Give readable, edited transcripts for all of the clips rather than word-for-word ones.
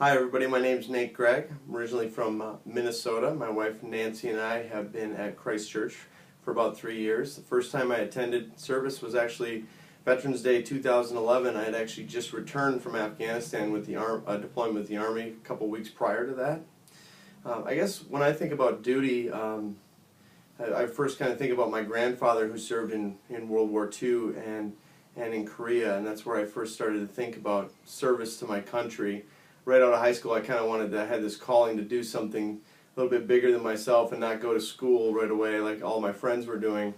Hi everybody, my name is Gregg. I'm originally from Minnesota. My wife Nancy and I have been at Christ Church for about 3 years. The first time I attended service was actually Veterans Day 2011. I had actually just returned from Afghanistan with the deployment with the Army a couple weeks prior to that. I guess when I think about duty, I first kind of think about my grandfather who served in World War II and in Korea, and that's where I first started to think about service to my country. Right out of high school, I kind of had this calling to do something a little bit bigger than myself and not go to school right away like all my friends were doing.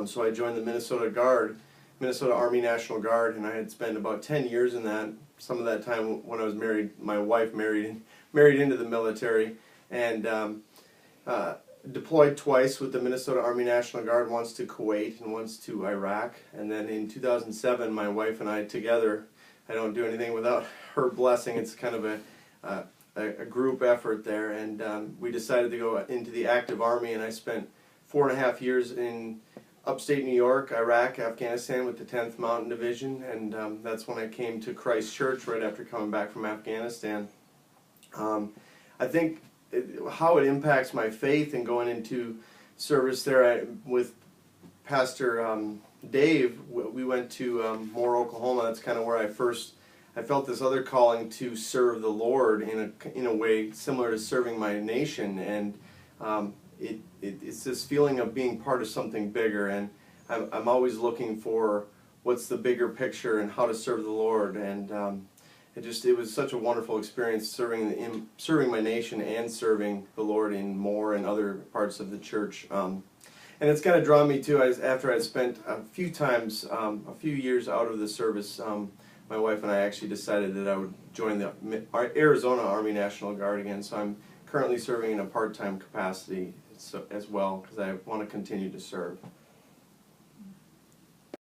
So I joined the Minnesota Army National Guard, and I had spent about 10 years in that. Some of that time when I was married, my wife married into the military, and deployed twice with the Minnesota Army National Guard, once to Kuwait and once to Iraq. And then in 2007, my wife and I together, I don't do anything without her blessing. It's kind of a group effort there, and we decided to go into the active Army, and I spent 4.5 years in upstate New York, Iraq, Afghanistan with the 10th Mountain Division, and that's when I came to Christ Church right after coming back from Afghanistan. I think how it impacts my faith and going into service there with Pastor Dave, we went to Moore, Oklahoma. That's kind of where I felt this other calling to serve the Lord in a way similar to serving my nation, and it's this feeling of being part of something bigger. And I'm always looking for what's the bigger picture and how to serve the Lord. And it was such a wonderful experience serving my nation and serving the Lord in Moore and other parts of the church. And it's kind of drawn me to, after I'd spent a few years out of the service, my wife and I actually decided that I would join the Arizona Army National Guard again. So I'm currently serving in a part-time capacity as well, because I want to continue to serve.